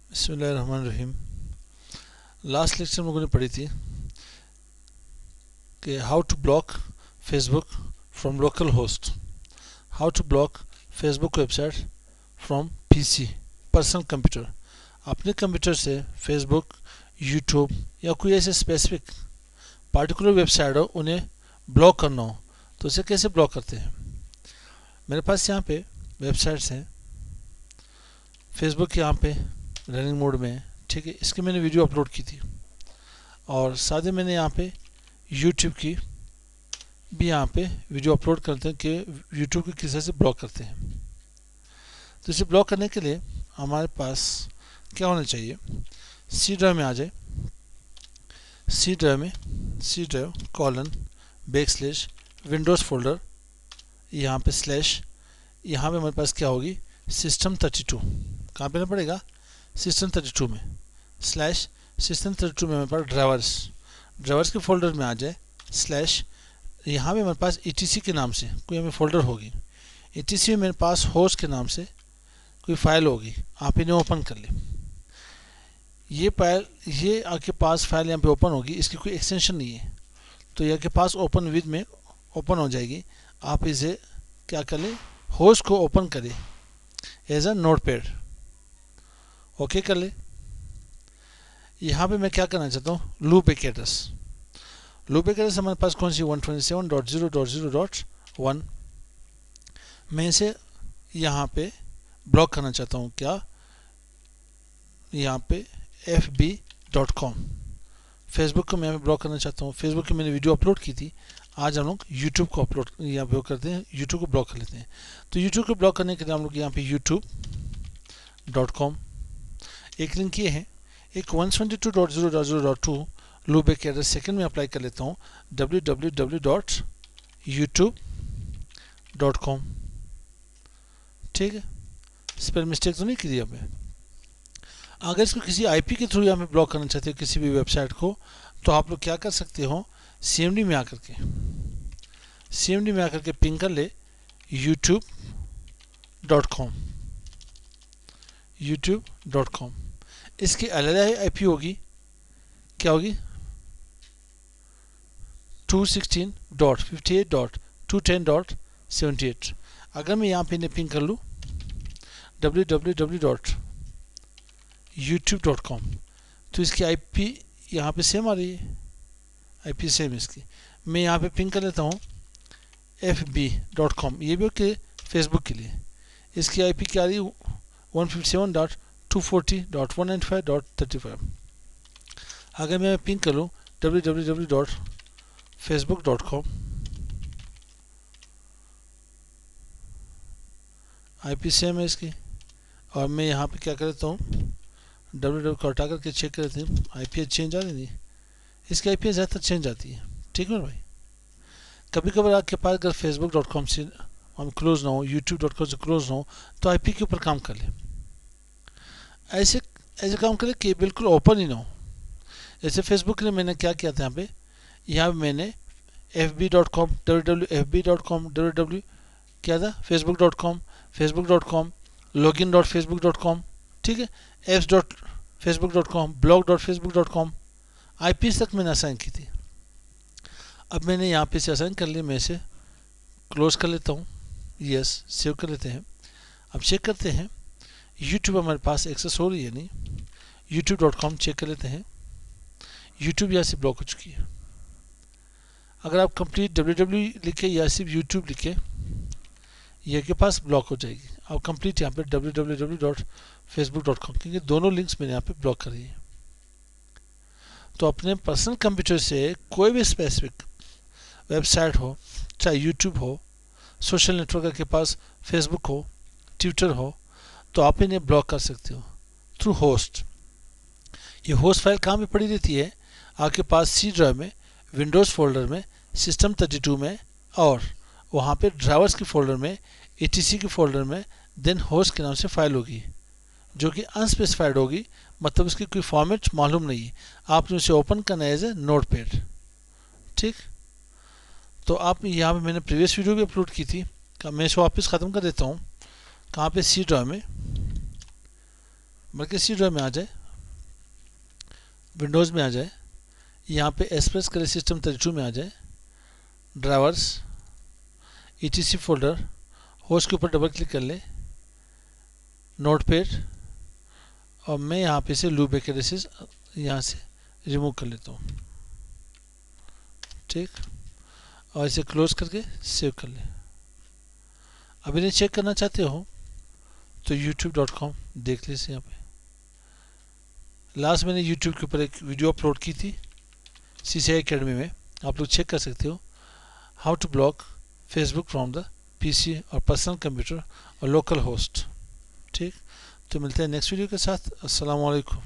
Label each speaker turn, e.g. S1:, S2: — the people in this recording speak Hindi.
S1: बिस्मिल्लाहिर्रहमानिर्रहीम। लास्ट लेक्चर में लोगों ने पढ़ी थी कि how to block Facebook from local host, how to block Facebook website from PC personal computer. अपने कंप्यूटर से फेसबुक, यूट्यूब या कोई ऐसे स्पेसिफिक पार्टिकुलर वेबसाइट हो उन्हें ब्लॉक करना हो तो उसे कैसे ब्लॉक करते हैं। मेरे पास यहाँ पे वेबसाइट्स हैं, फेसबुक यहाँ पे रनिंग मोड में है, ठीक है। इसकी मैंने वीडियो अपलोड की थी और साथ ही मैंने यहाँ पे यूट्यूब की भी यहाँ पे वीडियो अपलोड करते हैं कि यूट्यूब की किस तरह से ब्लॉक करते हैं। तो इसे ब्लॉक करने के लिए हमारे पास क्या होना चाहिए, सी ड्राइव में आ जाए, C drive colon backslash Windows folder, यहाँ पे स्लैश, यहाँ पे हमारे पास क्या होगी system32। कहाँ पे ना पड़ेगा system32 में स्लैश system32 में हमारे पास ड्राइवर्स के फोल्डर में आ जाए स्लैश, यहाँ पे हमारे पास etc के नाम से कोई हमें फोल्डर होगी, etc में मेरे पास होस्ट के नाम से कोई फाइल होगी, आप इन्हें ओपन कर लें। ये आपके पास फाइल यहाँ पे ओपन होगी, इसकी कोई एक्सटेंशन नहीं है तो ये आपके पास ओपन विद में ओपन हो जाएगी। आप इसे क्या कर लें, होस्ट को ओपन करें एज अ नोटपैड, ओके कर ले। यहाँ पे मैं क्या करना चाहता हूँ, लूप एक एड्रेस हमारे पास कौन सी 127.0.0.1, मैं इसे यहाँ पे ब्लॉक करना चाहता हूँ। क्या, यहाँ पे fb.com फेसबुक को मैं ब्लॉक करना चाहता हूँ। फेसबुक की मैंने वीडियो अपलोड की थी, आज हम लोग यूट्यूब को अपलोड यहाँ पे करते हैं, यूट्यूब को ब्लॉक कर लेते हैं। तो यूट्यूब को ब्लॉक करने के लिए हम लोग यहाँ पे youtube.com एक लिंक ये है, एक 122.0.0.2 लूप एक एड्रेस सेकंड में अप्लाई कर लेता हूँ www.youtube.com, ठीक है। स्पेल मिस्टेक तो नहीं की थी आपने। अगर इसको किसी आईपी के थ्रू यहाँ पे ब्लॉक करना चाहते हो किसी भी वेबसाइट को, तो आप लोग क्या कर सकते हो, सीएमडी में आकर के पिंग कर ले youtube.com। इसकी अलग आईपी होगी, क्या होगी 216.58.210.78। अगर मैं यहाँ पे इन्हें पिंग कर लूँ www.youtube.com तो इसकी आईपी यहाँ पे सेम आ रही है, आईपी सेम इसकी। मैं यहाँ पे पिंग कर लेता हूँ fb.com, ये भी ओके फेसबुक के लिए। इसकी आईपी क्या आ रही है 157.240.195.35। अगर मैं पिंग कर लूँ www.facebook.com, आईपी सेम है इसकी। और मैं यहाँ पे क्या कर लेता हूँ www को हटा करके चेक कर लेते हैं, आईपी चेंज आ रही है, इसकी आईपी ज़्यादातर चेंज आती है, ठीक है भाई। कभी कभार आपके पास अगर facebook.com से हम क्लोज ना हो, youtube.com से क्लोज ना हो, तो आईपी के ऊपर काम कर ले, ऐसे काम करें कि बिल्कुल ओपन ही ना हो। जैसे फेसबुक के लिए मैंने क्या किया था, यहाँ पे मैंने fb.com www क्या था facebook.com login.facebook.com, ठीक है, apps.facebook.com blog.facebook.com आईपी तक मैंने असाइन की थी। अब मैंने यहाँ पे से असाइन कर लिया, मैं इसे क्लोज कर लेता हूँ, यस सेव कर लेते हैं। अब चेक करते हैं यूट्यूब हमारे पास एक्सेस हो रही है नहीं, youtube.com चेक कर लेते हैं, यूट्यूब यहाँ से ब्लॉक हो चुकी है। अगर आप कंप्लीट www लिखे या सिर्फ यूट्यूब लिखे, ये के पास ब्लॉक हो जाएगी। अब कंप्लीट यहाँ पे www.facebook.com, क्योंकि दोनों लिंक्स मैंने यहाँ पे ब्लॉक करी है। तो अपने पर्सनल कंप्यूटर से कोई भी स्पेसिफिक वेबसाइट हो, चाहे यूट्यूब हो, सोशल नेटवर्क के पास फेसबुक हो, ट्विटर हो, तो आप इन्हें ब्लॉक कर सकते हो थ्रू होस्ट। ये होस्ट फाइल कहाँ पे पड़ी रहती है, आपके पास सी ड्राइव में, विंडोज़ फोल्डर में, system32 में, और वहाँ पे ड्राइवर्स के फोल्डर में, etc के फोल्डर में, देन होस्ट के नाम से फाइल होगी जो कि अनस्पेसिफाइड होगी, मतलब उसकी कोई फॉर्मेट मालूम नहीं है। आपने उसे ओपन करना है एज ए नोटपैड, ठीक। तो आप यहाँ पे मैंने प्रीवियस वीडियो भी अपलोड की थी, मैं इसको वापस ख़त्म कर देता हूँ। कहाँ पे, सी ड्राइव में बल्कि सी ड्राइव में आ जाए, विंडोज़ में आ जाए, यहाँ पे एक्सप्रेस क्रेडिट सिस्टम 32 में आ जाए, ड्राइवर्स etc फोल्डर, होस्ट के ऊपर डबल क्लिक कर ले, नोटपैड, और मैं यहाँ पे से लूप बैक एड्रेसेस यहाँ से रिमूव कर लेता हूँ। ठीक, और इसे क्लोज करके सेव कर ले। अब इन्हें चेक करना चाहते हो तो youtube.com देख लीजिए। यहाँ पे लास्ट मैंने YouTube के ऊपर एक वीडियो अपलोड की थी CCI Academy में, आप लोग चेक कर सकते हो, how to block Facebook from the PC और पर्सनल कंप्यूटर और लोकल होस्ट। ठीक, तो मिलते हैं नेक्स्ट वीडियो के साथ। अस्सलाम वालेकुम।